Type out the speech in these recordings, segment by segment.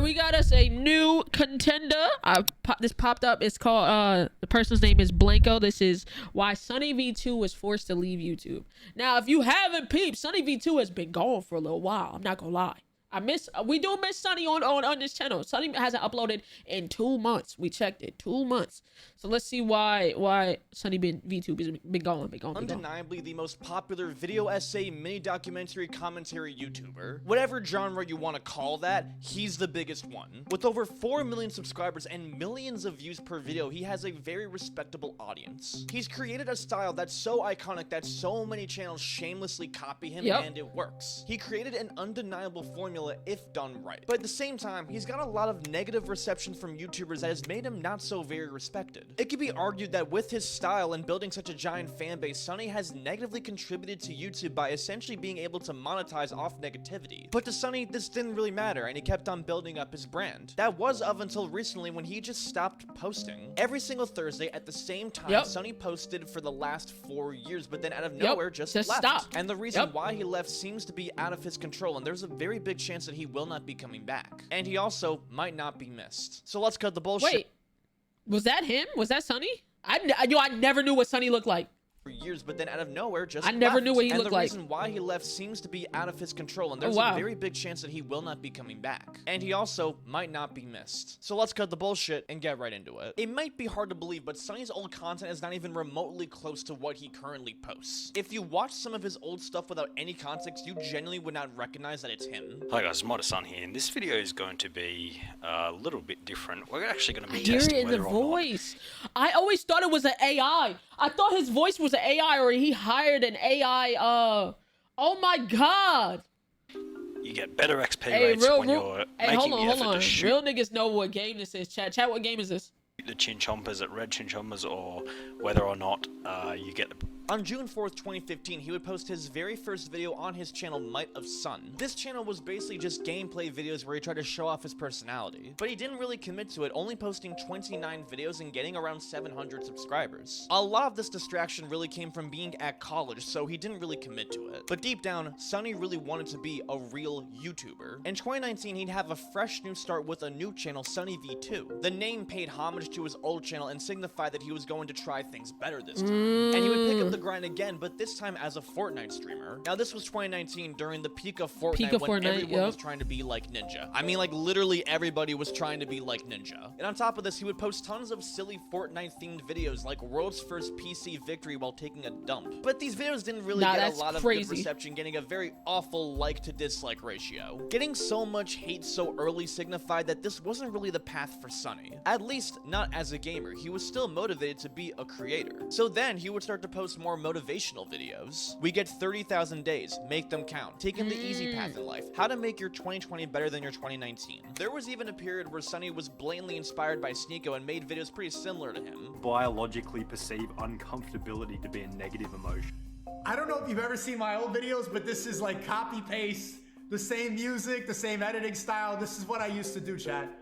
right, we got us a new contender. This popped up. It's called the person's name is Blanco. This is why SunnyV2 was forced to leave YouTube. Now, if you haven't peeped, SunnyV2 has been gone for a little while. I'm not gonna lie. We do miss Sunny on this channel. Sunny hasn't uploaded in 2 months. We checked it, 2 months. So let's see why SunnyV2 has been gone. Undeniably the most popular video essay, mini documentary, commentary YouTuber. Whatever genre you want to call that, he's the biggest one. With over 4 million subscribers and millions of views per video, he has a very respectable audience. He's created a style that's so iconic that so many channels shamelessly copy him, and it works. He created an undeniable formula if done right. But at the same time, he's got a lot of negative reception from YouTubers that has made him not so very respected. It could be argued that with his style and building such a giant fan base, Sunny has negatively contributed to YouTube by essentially being able to monetize off negativity. But to Sunny, this didn't really matter, and he kept on building up his brand. That was up until recently when he just stopped posting. Every single Thursday at the same time, Sunny posted for the last 4 years, but then out of nowhere just left. Stopped. And the reason why he left seems to be out of his control, and there's a very big chance that he will not be coming back. And he also might not be missed. So let's cut the bullshit. Wait. Was that him? Was that Sunny? I never knew what Sunny looked like. For years, but then out of nowhere just I never knew what he looked like. And the reason why he left seems to be out of his control, and there's a very big chance that he will not be coming back. And he also might not be missed. So let's cut the bullshit and get right into it. It might be hard to believe, but Sunny's old content is not even remotely close to what he currently posts. If you watch some of his old stuff without any context, you genuinely would not recognize that it's him. Hi guys, Sun here, and this video is going to be a little bit different. We're actually going to be testing whether or not... I hear it in the voice. I always thought it was an AI. I thought his voice was an AI, or he hired an AI. Oh my god. You get better XP rates when you're making the effort to shoot. Real niggas know what game this is. Chat, what game is this? The chinchompers at red chinchompers, or whether or not you get the... On June 4th, 2015, he would post his very first video on his channel, Might of Sun. This channel was basically just gameplay videos where he tried to show off his personality. But he didn't really commit to it, only posting 29 videos and getting around 700 subscribers. A lot of this distraction really came from being at college, so he didn't really commit to it. But deep down, Sunny really wanted to be a real YouTuber. In 2019, he'd have a fresh new start with a new channel, SunnyV2. The name paid homage to his old channel and signified that he was going to try things better this time. And he would pick up the grind again, but this time as a Fortnite streamer. Now this was 2019 during the peak of Fortnite when everyone was trying to be like Ninja. I mean, like literally everybody was trying to be like Ninja. And on top of this, he would post tons of silly Fortnite themed videos like world's first PC victory while taking a dump. But these videos didn't really get a lot of good reception, getting a very awful like to dislike ratio. Getting so much hate so early signified that this wasn't really the path for Sunny. At least not as a gamer. He was still motivated to be a creator. So then he would start to post more motivational videos. We get 30,000 days, make them count, taking the easy path in life, how to make your 2020 better than your 2019. There was even a period where Sunny was blatantly inspired by Sneeko and made videos pretty similar to him. Biologically perceive uncomfortability to be a negative emotion. I don't know if you've ever seen my old videos, but this is like copy paste, the same music, the same editing style. This is what I used to do, chat.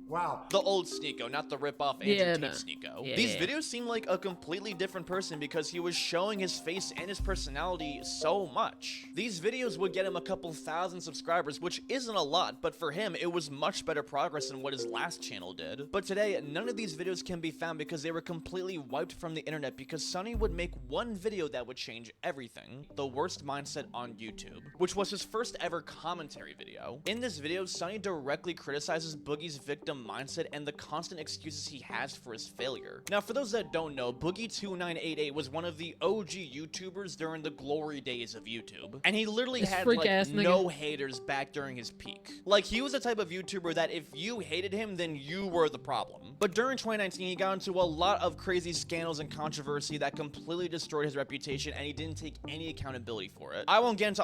Wow. The old Sneeko, not the rip-off Sneeko. These videos seem like a completely different person because he was showing his face and his personality so much. These videos would get him a couple thousand subscribers, which isn't a lot, but for him, it was much better progress than what his last channel did. But today, none of these videos can be found because they were completely wiped from the internet because Sunny would make one video that would change everything. The worst mindset on YouTube, which was his first ever commentary video. In this video, Sunny directly criticizes Boogie's victim mindset and the constant excuses he has for his failure. Now, for those that don't know, Boogie2988 was one of the OG YouTubers during the glory days of YouTube. And he literally had like no haters back during his peak. Like, he was the type of YouTuber that if you hated him, then you were the problem. But during 2019, he got into a lot of crazy scandals and controversy that completely destroyed his reputation, and he didn't take any accountability for it. I won't get into...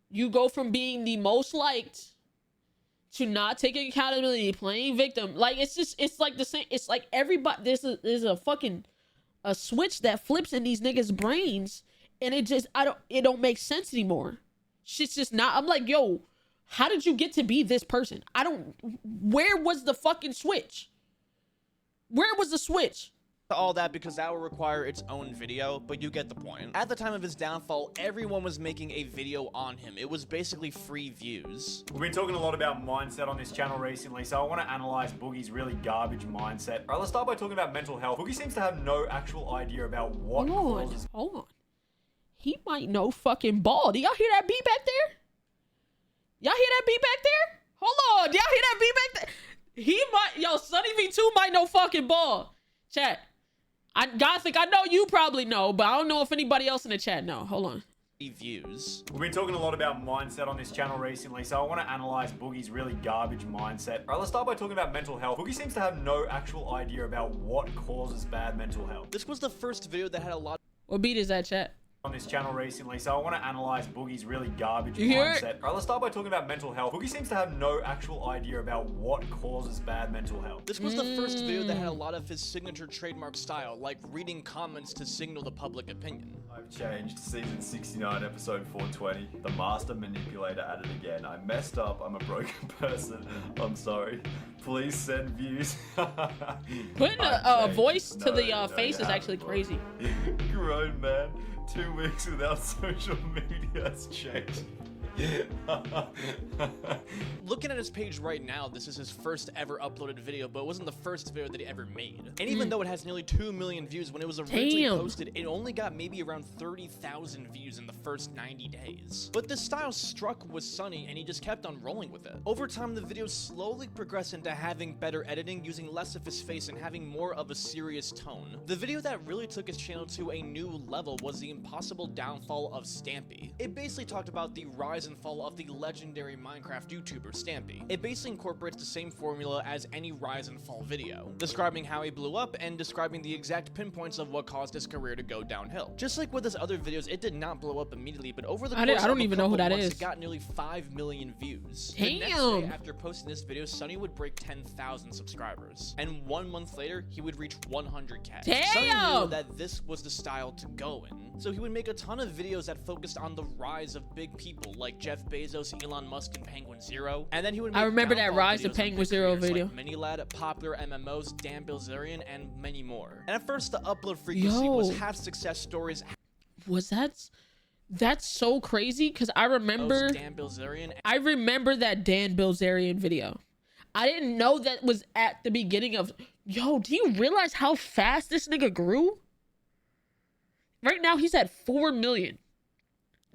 You go from being the most liked to not taking accountability, playing victim. Like, it's like the same. It's like everybody, there's a fucking a switch that flips in these niggas' brains, and it don't make sense anymore. Shit's just not. I'm like, yo, how did you get to be this person? Where was the fucking switch? Where was the switch? all that because that will require its own video, but you get the point. At the time of his downfall, everyone was making a video on him. It was basically free views. We've been talking a lot about mindset on this channel recently, so I want to analyze Boogie's really garbage mindset. Alright, let's start by talking about mental health. Boogie seems to have no actual idea about what causes... Hold on. He might know fucking ball. Do y'all hear that beat back there? Y'all hear that beat back there? Hold on. Y'all hear that beat back there? He might... Yo, SunnyV2 might know fucking ball. Chat. Gothic, I know you probably know, but I don't know if anybody else in the chat know. Hold on. Views. We've been talking a lot about mindset on this channel recently, so I want to analyze Boogie's really garbage mindset. Alright, let's start by talking about mental health. Boogie seems to have no actual idea about what causes bad mental health. This was the first video that had a lot What beat is that, chat? On this channel recently, so I want to analyze Boogie's really garbage You hear it? mindset. Alright, let's start by talking about mental health. Boogie seems to have no actual idea about what causes bad mental health. This was the first video that had a lot of his signature trademark style, like reading comments to signal the public opinion. I've changed. Season 69, episode 420. The master manipulator at it again. I messed up. I'm a broken person. I'm sorry. Please send views. Putting a voice to the face is actually crazy. Grown man. 2 weeks without social media has changed. Looking at his page right now, this is his first ever uploaded video, but it wasn't the first video that he ever made. And even though it has nearly 2 million views, when it was originally posted, it only got maybe around 30,000 views in the first 90 days. But this style struck with Sunny, and he just kept on rolling with it. Over time, the videos slowly progressed into having better editing, using less of his face, and having more of a serious tone. The video that really took his channel to a new level was the impossible downfall of Stampy. It basically talked about the rise and fall of the legendary Minecraft YouTuber Stampy. It basically incorporates the same formula as any rise and fall video, describing how he blew up and describing the exact pinpoints of what caused his career to go downhill. Just like with his other videos, it did not blow up immediately, but over the course I don't even know who that months, is. It got nearly 5 million views. Damn. The next day after posting this video, Sunny would break 10,000 subscribers, and 1 month later, he would reach 100k. Damn. Sunny knew that this was the style to go in, so he would make a ton of videos that focused on the rise of big people like Jeff Bezos, Elon Musk, and Penguin Zero. And then he would make I remember that downfall rise videos of on Penguin big Zero creators video. like Minilad, popular MMOs, Dan Bilzerian, and many more. And at first, the upload frequency was half success stories. That's so crazy because I remember Dan Bilzerian. I remember that Dan Bilzerian video. I didn't know that was at the beginning of. Yo, do you realize how fast this nigga grew? Right now he's at 4 million.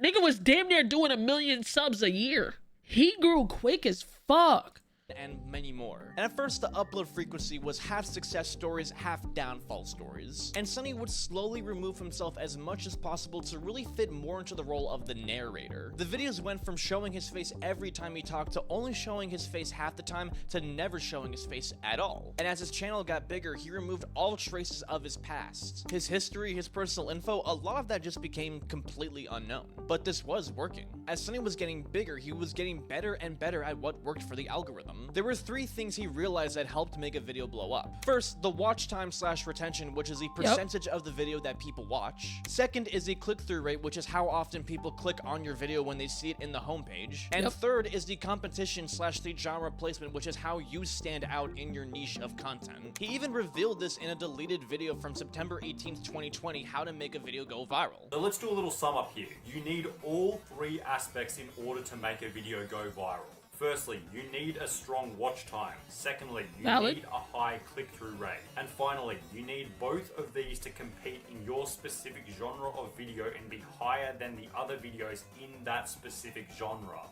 Nigga was damn near doing 1 million subs a year. He grew quick as fuck. And many more. And at first, the upload frequency was half success stories, half downfall stories. And Sunny would slowly remove himself as much as possible to really fit more into the role of the narrator. The videos went from showing his face every time he talked to only showing his face half the time to never showing his face at all. And as his channel got bigger, he removed all traces of his past. His history, his personal info, a lot of that just became completely unknown. But this was working. As Sunny was getting bigger, he was getting better and better at what worked for the algorithm. There were 3 things he realized that helped make a video blow up. First, the watch time / retention, which is the percentage of the video that people watch. Second is the click-through rate, which is how often people click on your video when they see it in the homepage. And third is the competition / the genre placement, which is how you stand out in your niche of content. He even revealed this in a deleted video from September 18th, 2020, how to make a video go viral. So let's do a little sum up here. You need all 3 aspects in order to make a video go viral. Firstly, you need a strong watch time. Secondly, you need a high click-through rate. And finally, you need both of these to compete in your specific genre of video and be higher than the other videos in that specific genre.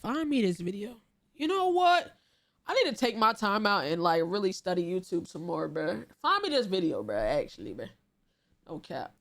Find me this video. You know what? I need to take my time out and like really study YouTube some more, bruh. Find me this video, bruh, actually, bruh. No cap.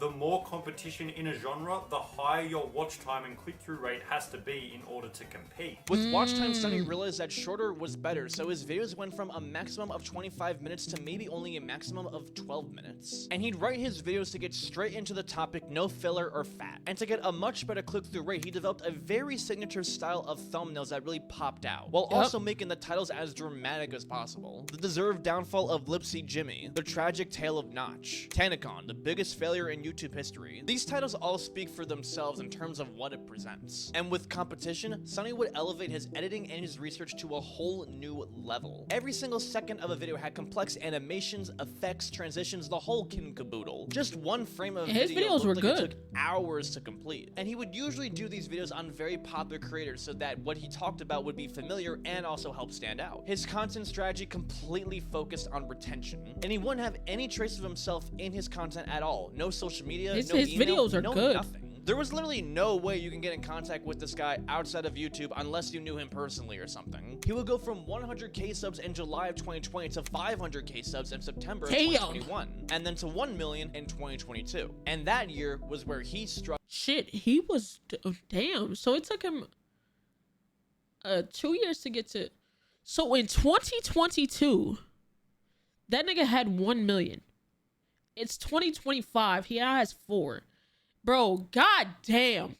The more competition in a genre, the higher your watch time and click-through rate has to be in order to compete. With watch time, Sunny realized that shorter was better, so his videos went from a maximum of 25 minutes to maybe only a maximum of 12 minutes. And he'd write his videos to get straight into the topic, no filler or fat. And to get a much better click-through rate, he developed a very signature style of thumbnails that really popped out, while also making the titles as dramatic as possible. The deserved downfall of Lipsy Jimmy, the tragic tale of Notch, Tanacon, the biggest failure in YouTube history. These titles all speak for themselves in terms of what it presents. And with competition, Sunny would elevate his editing and his research to a whole new level. Every single second of a video had complex animations, effects, transitions, the whole kit and caboodle. Just one frame of his video videos were looked like good. it took hours to complete. And he would usually do these videos on very popular creators so that what he talked about would be familiar and also help stand out. His content strategy completely focused on retention, and he wouldn't have any trace of himself in his content at all. No social media, His no email, videos are no good. nothing. There was literally no way you can get in contact with this guy outside of YouTube unless you knew him personally or something. He would go from 100k subs in July of 2020 to 500k subs in September of 2021, and then to 1 million in 2022. And that year was where he struck. Shit, he was damn. So it took him 2 years to get to. So in 2022, that nigga had 1 million. It's 2025. He now has 4. Bro, god damn.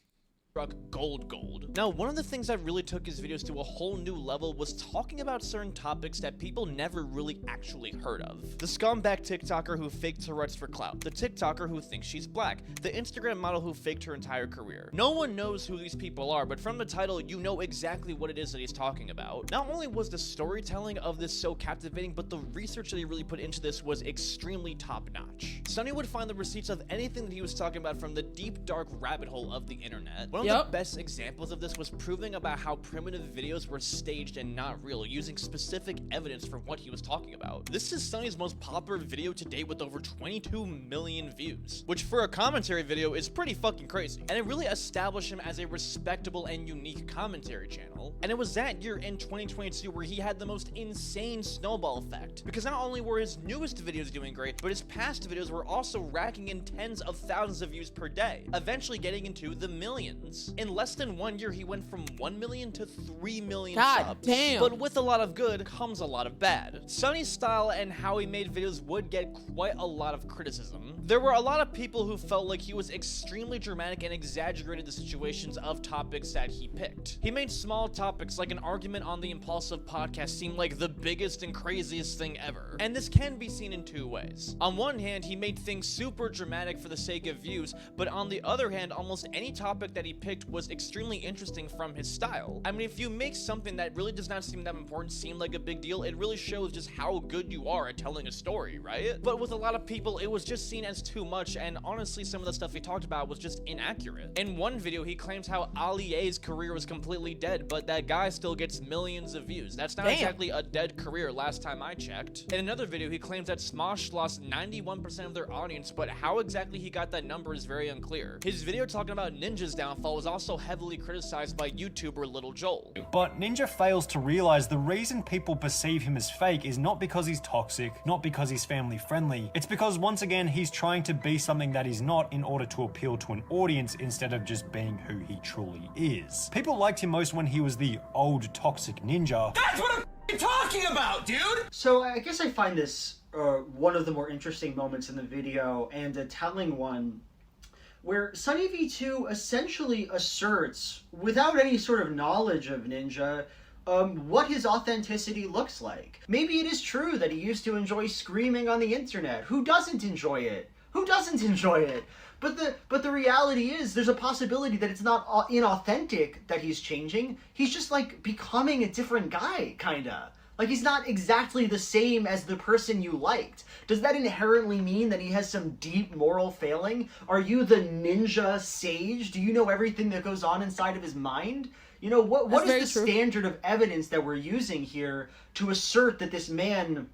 Gold. Now, one of the things that really took his videos to a whole new level was talking about certain topics that people never really actually heard of. The scumbag TikToker who faked Tourette's for clout, the TikToker who thinks she's black, the Instagram model who faked her entire career. No one knows who these people are, but from the title, you know exactly what it is that he's talking about. Not only was the storytelling of this so captivating, but the research that he really put into this was extremely top-notch. Sunny would find the receipts of anything that he was talking about from the deep, dark rabbit hole of the internet. One of the best examples of this was proving about how primitive videos were staged and not real, using specific evidence for what he was talking about. This is Sunny's most popular video to date with over 22 million views, which for a commentary video is pretty fucking crazy. And it really established him as a respectable and unique commentary channel. And it was that year in 2022 where he had the most insane snowball effect, because not only were his newest videos doing great, but his past videos were also racking in tens of thousands of views per day, eventually getting into the millions. In less than 1 year, he went from 1 million to 3 million subs. Damn. But with a lot of good comes a lot of bad. Sunny's style and how he made videos would get quite a lot of criticism. There were a lot of people who felt like he was extremely dramatic and exaggerated the situations of topics that he picked. He made small topics like an argument on the Impulsive podcast seem like the biggest and craziest thing ever. And this can be seen in 2 ways. On one hand, he made things super dramatic for the sake of views, but on the other hand, almost any topic that he picked was extremely interesting from his style. I mean, if you make something that really does not seem that important seem like a big deal, it really shows just how good you are at telling a story, right? But with a lot of people, it was just seen as too much, and honestly, some of the stuff he talked about was just inaccurate. In one video, he claims how Ali A's career was completely dead, but that guy still gets millions of views. That's not exactly a dead career last time I checked. In another video, he claims that Smosh lost 91% of their audience, but how exactly he got that number is very unclear. His video talking about Ninja's downfall was also heavily criticized by YouTuber Little Joel. But Ninja fails to realize the reason people perceive him as fake is not because he's toxic, not because he's family friendly. It's because once again, he's trying to be something that he's not in order to appeal to an audience instead of just being who he truly is. People liked him most when he was the old toxic ninja. That's what I'm talking about, dude! So I guess I find this one of the more interesting moments in the video, and a telling one, where SunnyV2 essentially asserts, without any sort of knowledge of Ninja, what his authenticity looks like. Maybe it is true that he used to enjoy screaming on the internet. Who doesn't enjoy it? Who doesn't enjoy it? But the reality is, there's a possibility that it's not inauthentic that he's changing. He's just like becoming a different guy, kinda. Like, he's not exactly the same as the person you liked. Does that inherently mean that he has some deep moral failing? Are you the ninja sage? Do you know everything that goes on inside of his mind? You know, what is the standard of evidence that we're using here to assert that this man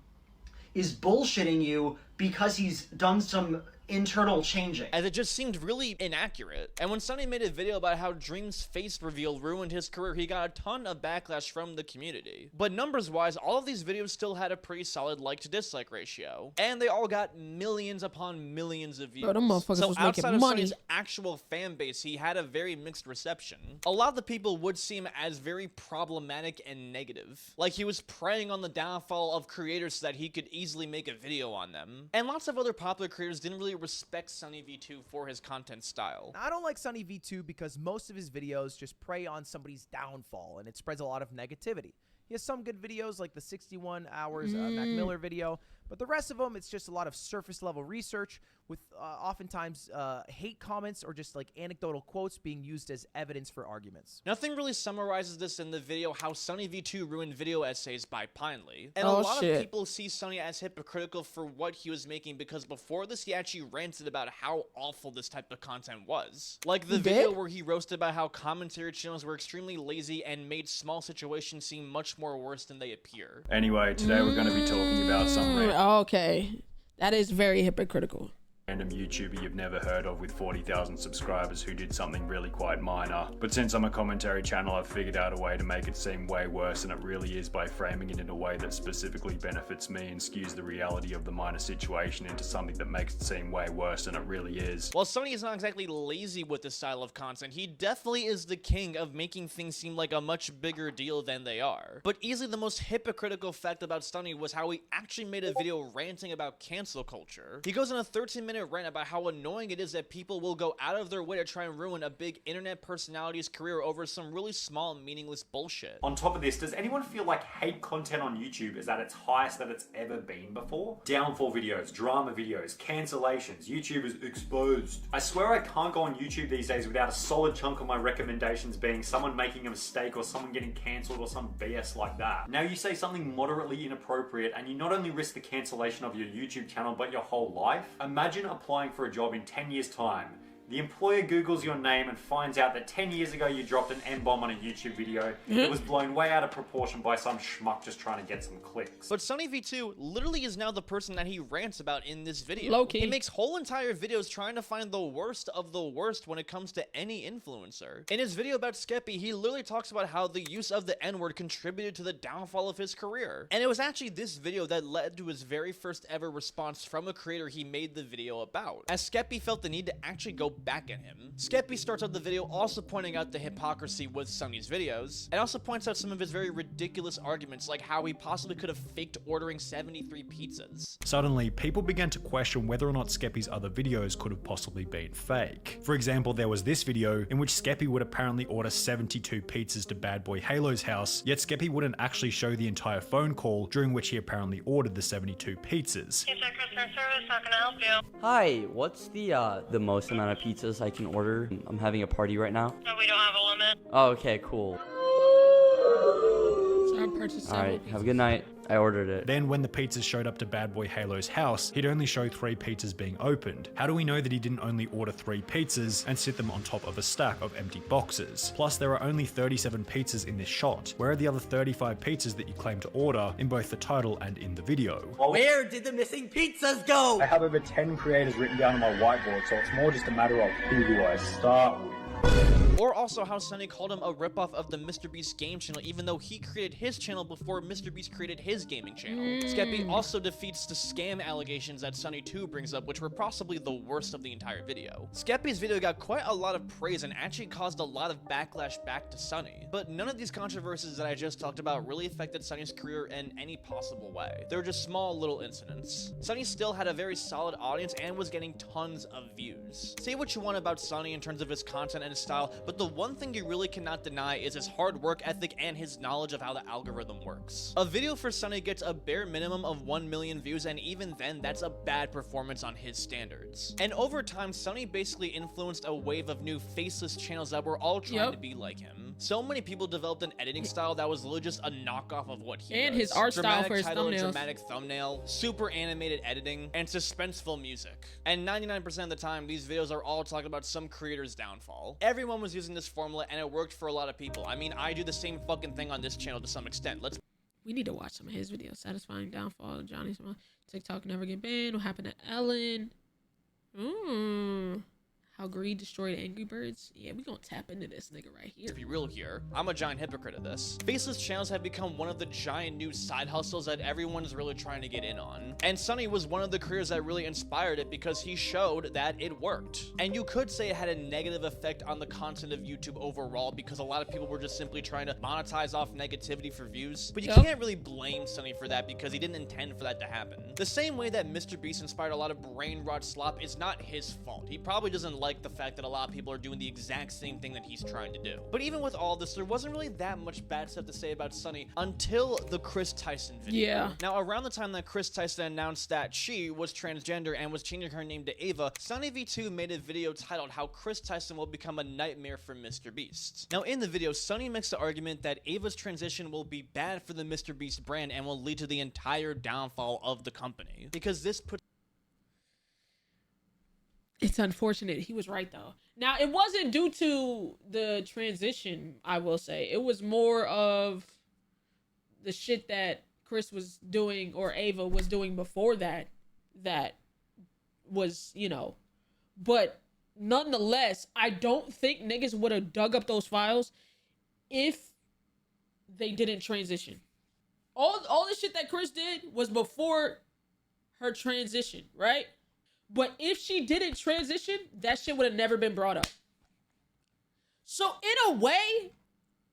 is bullshitting you because he's done some internal changing? As it just seemed really inaccurate. And when Sunny made a video about how Dream's face reveal ruined his career, he got a ton of backlash from the community. But numbers wise, all of these videos still had a pretty solid like to dislike ratio. And they all got millions upon millions of views. Bro, them motherfuckers so was outside making of money. Sunny's actual fan base, he had a very mixed reception. A lot of the people would seem as very problematic and negative. Like he was preying on the downfall of creators so that he could easily make a video on them. And lots of other popular creators didn't really respect SunnyV2 for his content style. I don't like SunnyV2 because most of his videos just prey on somebody's downfall, and it spreads a lot of negativity. He has some good videos like the 61 hours Mac Miller video, But the rest of them, it's just a lot of surface level research with oftentimes hate comments or just like anecdotal quotes being used as evidence for arguments. Nothing really summarizes this in the video how SunnyV2 ruined video essays by Pinely. And Oh, a lot shit. of people see Sunny as hypocritical for what he was making because before this he actually ranted about how awful this type of content was. Like the He video did? where he roasted about how commentary channels were extremely lazy and made small situations seem much more worse than they appear. Anyway, today we're going to be talking about some Okay. That is very hypocritical. random YouTuber you've never heard of with 40,000 subscribers who did something really quite minor. But since I'm a commentary channel, I've figured out a way to make it seem way worse than it really is by framing it in a way that specifically benefits me and skews the reality of the minor situation into something that makes it seem way worse than it really is. While Sunny is not exactly lazy with this style of content, he definitely is the king of making things seem like a much bigger deal than they are. But easily the most hypocritical fact about Sunny was how he actually made a video ranting about cancel culture. He goes on a 13-minute rant about how annoying it is that people will go out of their way to try and ruin a big internet personality's career over some really small, meaningless bullshit. On top of this, does anyone feel like hate content on YouTube is at its highest that it's ever been before? Downfall videos, drama videos, cancellations, YouTubers exposed. I swear I can't go on YouTube these days without a solid chunk of my recommendations being someone making a mistake or someone getting cancelled or some BS like that. Now you say something moderately inappropriate and you not only risk the cancellation of your YouTube channel but your whole life. Imagine applying for a job in 10 years time. The employer Googles your name and finds out that 10 years ago you dropped an N-bomb on a YouTube video. It was blown way out of proportion by some schmuck just trying to get some clicks. But SunnyV2 literally is now the person that he rants about in this video. Low-key. He makes whole entire videos trying to find the worst of the worst when it comes to any influencer. In his video about Skeppy, he literally talks about how the use of the N-word contributed to the downfall of his career. And it was actually this video that led to his very first ever response from a creator he made the video about, as Skeppy felt the need to actually go back at him. Skeppy starts out the video also pointing out the hypocrisy with Sunny's videos, and also points out some of his very ridiculous arguments, like how he possibly could have faked ordering 73 pizzas. Suddenly, people began to question whether or not Skeppy's other videos could have possibly been fake. For example, there was this video in which Skeppy would apparently order 72 pizzas to Bad Boy Halo's house, yet Skeppy wouldn't actually show the entire phone call during which he apparently ordered the 72 pizzas. Customer service, how can I help you? Hi, what's the most amount of pizzas I can order? I'm having a party right now. No, we don't have a limit. Oh, okay, cool. So I purchased Alright, have a good night. I ordered it. Then when the pizzas showed up to Bad Boy Halo's house, he'd only show 3 pizzas being opened. How do we know that he didn't only order 3 pizzas and sit them on top of a stack of empty boxes? Plus, there are only 37 pizzas in this shot. Where are the other 35 pizzas that you claim to order in both the title and in the video? Where did the missing pizzas go? I have over 10 creators written down on my whiteboard, so it's more just a matter of who do I start with. Or also how Sunny called him a ripoff of the MrBeast game channel even though he created his channel before MrBeast created his gaming channel. Skeppy also defeats the scam allegations that Sunny2 brings up, which were possibly the worst of the entire video. Skeppy's video got quite a lot of praise and actually caused a lot of backlash back to Sunny. But none of these controversies that I just talked about really affected Sunny's career in any possible way. They were just small little incidents. Sunny still had a very solid audience and was getting tons of views. Say what you want about Sunny in terms of his content and his style, but the one thing you really cannot deny is his hard work ethic and his knowledge of how the algorithm works. A video for Sunny gets a bare minimum of 1 million views, and even then, that's a bad performance on his standards. And over time, Sunny basically influenced a wave of new faceless channels that were all trying to be like him. So many people developed an editing style that was literally just a knockoff of what he and does. his art style for his title and thumbnails. dramatic thumbnail, super animated editing, and suspenseful music. And 99% of the time, these videos are all talking about some creator's downfall. Everyone was using this formula, and it worked for a lot of people. I mean, I do the same fucking thing on this channel to some extent. We need to watch some of his videos. Satisfying downfall. Johnny's TikTok never get banned. What happened to Ellen? How greed destroyed Angry Birds. Yeah, we gonna tap into this nigga right here. To be real here, I'm a giant hypocrite of this. Faceless channels have become one of the giant new side hustles that everyone's really trying to get in on. And Sunny was one of the creators that really inspired it because he showed that it worked. And you could say it had a negative effect on the content of YouTube overall because a lot of people were just simply trying to monetize off negativity for views. But you can't really blame Sunny for that because he didn't intend for that to happen. The same way that MrBeast inspired a lot of brain rot slop is not his fault. He probably doesn't like like the fact that a lot of people are doing the exact same thing that he's trying to do. But even with all this, there wasn't really that much bad stuff to say about Sunny until the Chris Tyson video. Yeah. Now, around the time that Chris Tyson announced that she was transgender and was changing her name to Ava, SunnyV2 made a video titled How Chris Tyson Will Become a Nightmare for Mr. Beast. Now, in the video, Sunny makes the argument that Ava's transition will be bad for the Mr. Beast brand and will lead to the entire downfall of the company, because this puts... It's unfortunate. He was right, though. Now, it wasn't due to the transition, I will say. It was more of the shit that Chris was doing, or Ava was doing before that, that was, you know. But nonetheless, I don't think niggas would have dug up those files if they didn't transition. All the shit that Chris did was before her transition, right? But if she didn't transition, that shit would have never been brought up. So in a way,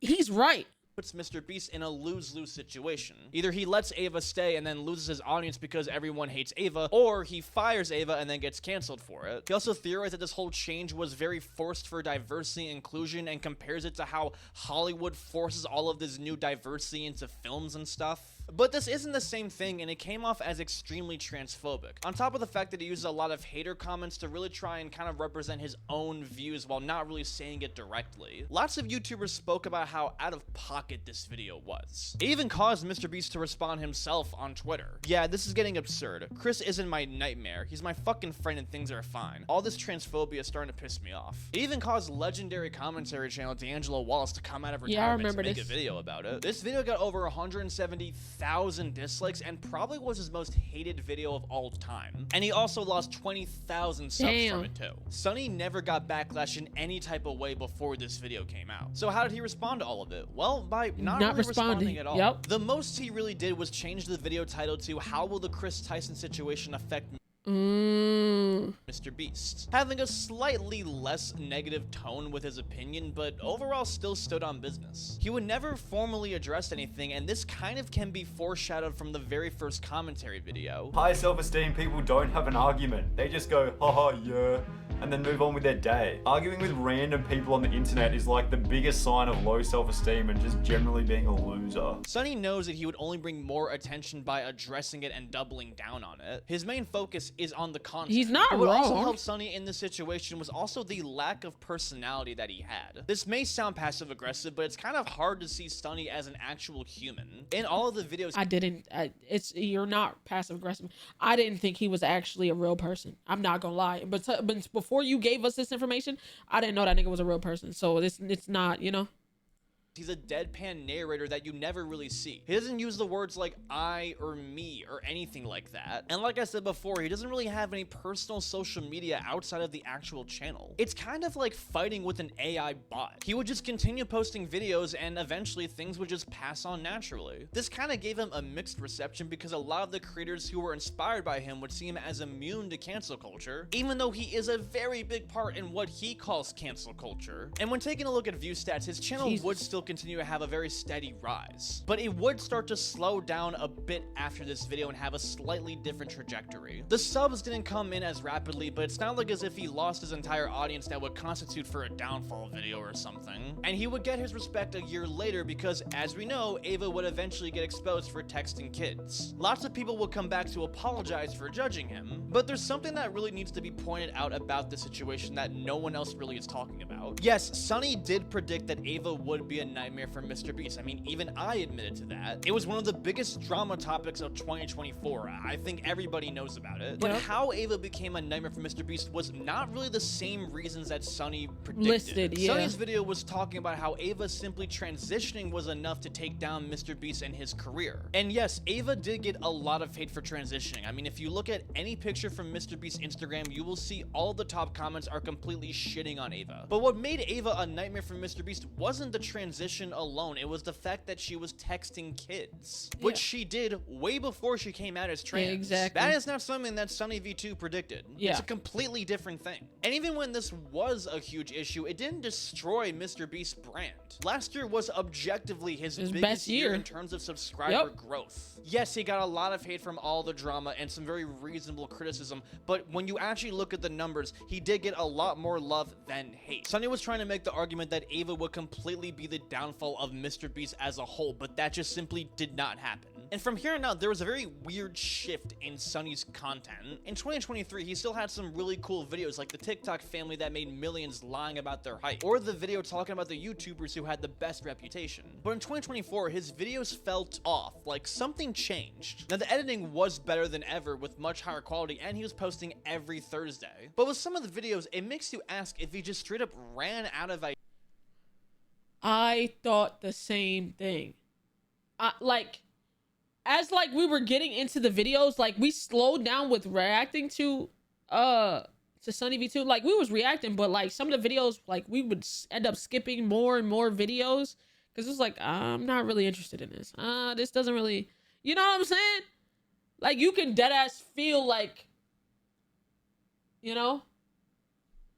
he's right. Puts Mr. Beast in a lose-lose situation. Either he lets Ava stay and then loses his audience because everyone hates Ava, or he fires Ava and then gets canceled for it. He also theorized that this whole change was very forced for diversity and inclusion, and compares it to how Hollywood forces all of this new diversity into films and stuff. But this isn't the same thing, and it came off as extremely transphobic. On top of the fact that he uses a lot of hater comments to really try and kind of represent his own views while not really saying it directly. Lots of YouTubers spoke about how out of pocket this video was. It even caused Mr. Beast to respond himself on Twitter. Yeah, this is getting absurd. Chris isn't my nightmare. He's my fucking friend and things are fine. All this transphobia is starting to piss me off. It even caused legendary commentary channel D'Angelo Wallace to come out of retirement to make a video about it. This video got over 170,000 dislikes and probably was his most hated video of all time. And he also lost 20,000 subs from it too. Sunny never got backlash in any type of way before this video came out. So how did he respond to all of it? Well, by not really responding at all. Yep. The most he really did was change the video title to How Will the Chris Tyson Situation Affect Mr. Beast, having a slightly less negative tone with his opinion, but overall still stood on business. He would never formally address anything, and this kind of can be foreshadowed from the very first commentary video. High self-esteem people don't have an argument. They just go, haha, yeah, and then move on with their day. Arguing with random people on the internet is like the biggest sign of low self-esteem and just generally being a loser. Sunny knows that he would only bring more attention by addressing it and doubling down on it. His main focus is on the content. He's not wrong. What also wrong. helped Sunny in this situation was also the lack of personality that he had. This may sound passive aggressive, but it's kind of hard to see Sunny as an actual human. In all of the videos, you're not passive aggressive. I didn't think he was actually a real person. I'm not gonna lie. But before you gave us this information, I didn't know that nigga was a real person. So it's not, you know. He's a deadpan narrator that you never really see. He doesn't use the words like I or me or anything like that. And like I said before, he doesn't really have any personal social media outside of the actual channel. It's kind of like fighting with an AI bot. He would just continue posting videos and eventually things would just pass on naturally. This kind of gave him a mixed reception because a lot of the creators who were inspired by him would see him as immune to cancel culture, even though he is a very big part in what he calls cancel culture. And when taking a look at view stats, his channel would still continue to have a very steady rise, but it would start to slow down a bit after this video and have a slightly different trajectory. The subs didn't come in as rapidly, but it's not like as if he lost his entire audience that would constitute for a downfall video or something. And he would get his respect a year later because, as we know, Ava would eventually get exposed for texting kids. Lots of people will come back to apologize for judging him, but there's something that really needs to be pointed out about the situation that no one else really is talking about. Yes, Sunny did predict that Ava would be a nightmare for Mr. Beast. I mean, even I admitted to that. It was one of the biggest drama topics of 2024. I think everybody knows about it. But how Ava became a nightmare for Mr. Beast was not really the same reasons that Sunny predicted. Sunny's video was talking about how Ava simply transitioning was enough to take down Mr. Beast and his career. And yes, Ava did get a lot of hate for transitioning. I mean, if you look at any picture from Mr. Beast's Instagram, you will see all the top comments are completely shitting on Ava. But what made Ava a nightmare for Mr. Beast wasn't the transition transition alone. It was the fact that she was texting kids, which she did way before she came out as trans. Exactly. That is not something that SunnyV2 predicted. It's a completely different thing. And even when this was a huge issue, it didn't destroy Mr. Beast's brand. Last year was objectively his biggest best year in terms of subscriber growth. Yes, he got a lot of hate from all the drama and some very reasonable criticism, but when you actually look at the numbers, he did get a lot more love than hate. Sunny was trying to make the argument that Ava would completely be the downfall of Mr. Beast as a whole, but that just simply did not happen. And from here on out, there was a very weird shift in Sunny's content. In 2023, he still had some really cool videos like the TikTok family that made millions lying about their height, or the video talking about the YouTubers who had the best reputation. But in 2024, his videos felt off, like something changed. Now, the editing was better than ever with much higher quality, and he was posting every Thursday. But with some of the videos, it makes you ask if he just straight up ran out of ideas. I thought the same thing. As we were getting into the videos, like we slowed down with reacting to SunnyV2. Like we was reacting, but like some of the videos, like we would end up skipping more and more videos because it's like I'm not really interested in this. This doesn't really, you know what I'm saying? Like you can deadass feel like, you know,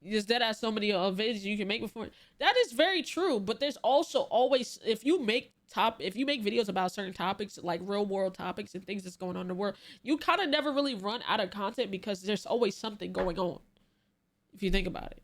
you just deadass so many videos you can make before. That is very true, but there's also always, if you make videos about certain topics, like real world topics and things that's going on in the world, you kind of never really run out of content because there's always something going on, if you think about it.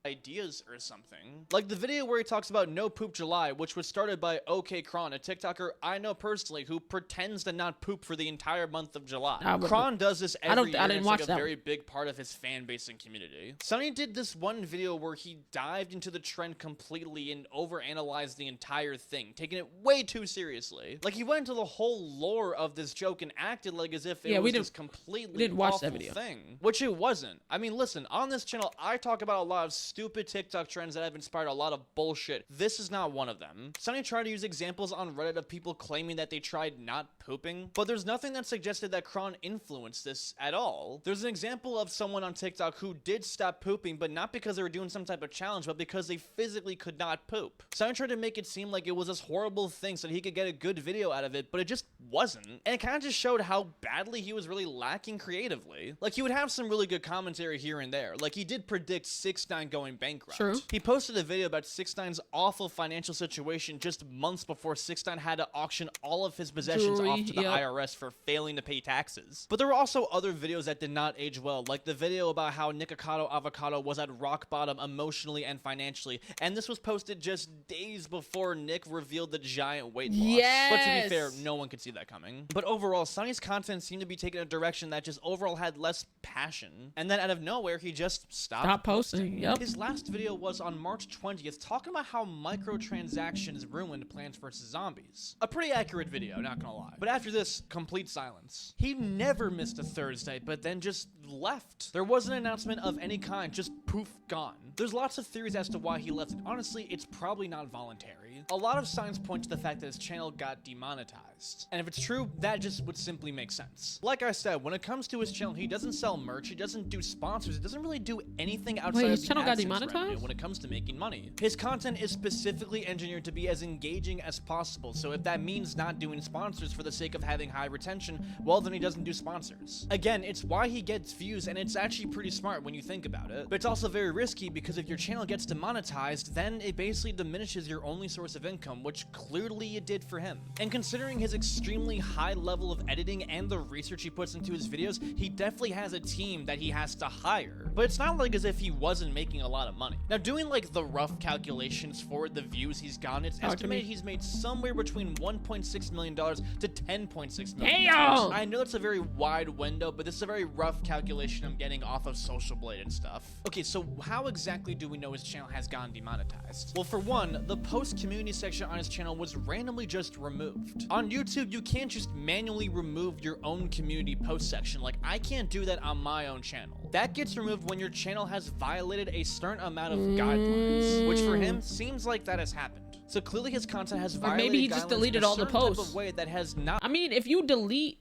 Ideas or something. Like the video where he talks about No Poop July, which was started by OK Kron, a TikToker I know personally who pretends to not poop for the entire month of July. Kron does this every year. It's like a very big part of his fan base and community. Sunny did this one video where he dived into the trend completely and overanalyzed the entire thing, taking it way too seriously. Like he went into the whole lore of this joke and acted like as if it was this completely awful thing, which it wasn't. I mean, listen, on this channel, I talk about a lot of stupid TikTok trends that have inspired a lot of bullshit. This is not one of them. Sunny tried to use examples on Reddit of people claiming that they tried not pooping, but there's nothing that suggested that Kron influenced this at all. There's an example of someone on TikTok who did stop pooping, but not because they were doing some type of challenge, but because they physically could not poop. Sunny tried to make it seem like it was this horrible thing so that he could get a good video out of it, but it just wasn't. And it kind of just showed how badly he was really lacking creatively. Like he would have some really good commentary here and there. Like he did predict 6ix9ine going bankrupt. True. He posted a video about 6ix9ine's awful financial situation just months before 6ix9ine had to auction all of his possessions off to the IRS for failing to pay taxes. But there were also other videos that did not age well, like the video about how Nikocado Avocado was at rock bottom emotionally and financially, and this was posted just days before Nick revealed the giant weight loss. But to be fair, no one could see that coming. But overall, Sunny's content seemed to be taking a direction that just overall had less passion, and then out of nowhere, he just stopped posting. His last video was on March 20th talking about how microtransactions ruined Plants vs. Zombies. A pretty accurate video, not gonna lie. But after this, complete silence. He never missed a Thursday, but then just left. There wasn't an announcement of any kind, just poof, gone. There's lots of theories as to why he left, and honestly, it's probably not voluntary. A lot of signs point to the fact that his channel got demonetized. And if it's true, that just would simply make sense. Like I said, when it comes to his channel, he doesn't sell merch, he doesn't do sponsors, he doesn't really do anything outside his of channel got AdSense demonetized revenue when it comes to making money. His content is specifically engineered to be as engaging as possible, so if that means not doing sponsors for the sake of having high retention, well then he doesn't do sponsors. Again, it's why he gets views, and it's actually pretty smart when you think about it. But it's also very risky because if your channel gets demonetized, then it basically diminishes your only source of income, which clearly it did for him. And considering his extremely high level of editing and the research he puts into his videos, he definitely has a team that he has to hire. But it's not like as if he wasn't making a lot of money. Now, doing like the rough calculations for the views he's gotten, it's estimated he's made somewhere between $1.6 million to $10.6 million. I know that's a very wide window, but this is a very rough calculation I'm getting off of Social Blade and stuff. Okay, so how exactly do we know his channel has gotten demonetized? Well, for one, the post community section on his channel was randomly just removed. On YouTube, you can't just manually remove your own community post section. Like, I can't do that on my own channel. That gets removed when your channel has violated a certain amount of guidelines, which for him seems like that has happened. So clearly his content has violated maybe he just deleted all the posts. Type of way that has not. I mean, if you delete,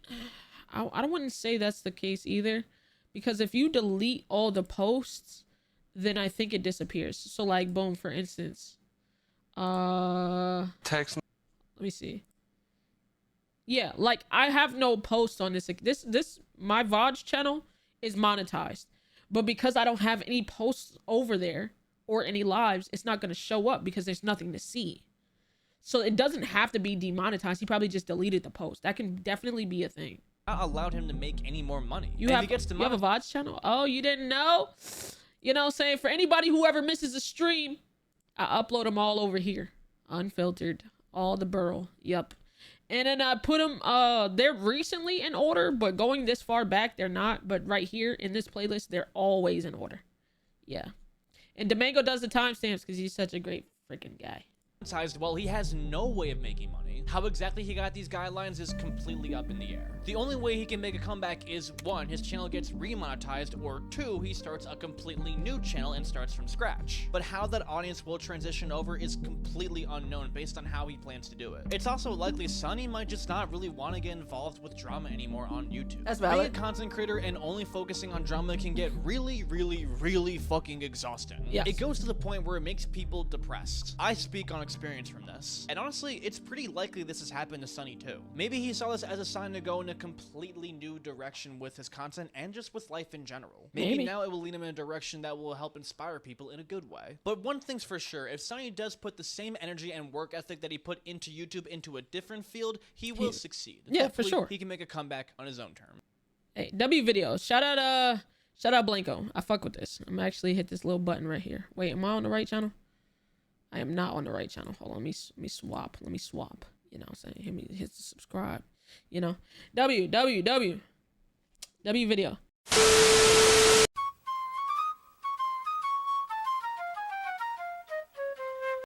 I don't want to say that's the case either, because if you delete all the posts, then I think it disappears. So like, boom, for instance, Text. Let me see. Yeah, like I have no posts on this. This my VOD channel is monetized, but because I don't have any posts over there or any lives, it's not gonna show up because there's nothing to see. So it doesn't have to be demonetized. He probably just deleted the post. That can definitely be a thing. Allowed him to make any more money. You have a VOD channel? Oh, you didn't know? You know what I'm saying? For anybody who ever misses a stream, I upload them all over here. Unfiltered. All the burl. Yep. And then I put them, they're recently in order, but going this far back, they're not. But right here in this playlist, they're always in order. Yeah. And Domingo does the timestamps because he's such a great freaking guy. While he has no way of making money. How exactly he got these guidelines is completely up in the air. The only way he can make a comeback is 1, his channel gets remonetized, or 2, he starts a completely new channel and starts from scratch. But how that audience will transition over is completely unknown based on how he plans to do it. It's also likely Sunny might just not really want to get involved with drama anymore on YouTube. That's valid. Being a content creator and only focusing on drama can get really, really, really fucking exhausting. Yes. It goes to the point where it makes people depressed. I speak on experience from this. And honestly, it's pretty likely this has happened to Sunny too. Maybe he saw this as a sign to go in a completely new direction with his content and just with life in general. Maybe now it will lead him in a direction that will help inspire people in a good way. But one thing's for sure, if Sunny does put the same energy and work ethic that he put into YouTube into a different field, he will succeed. Yeah, Hopefully, for sure. He can make a comeback on his own terms. Hey, W video. Shout out Blanco. I fuck with this. I'm actually hit this little button right here. Wait, am I on the right channel? I am not on the right channel. Hold on, let me swap. Let me swap. You know what I'm saying? Hit the subscribe. You know. W video.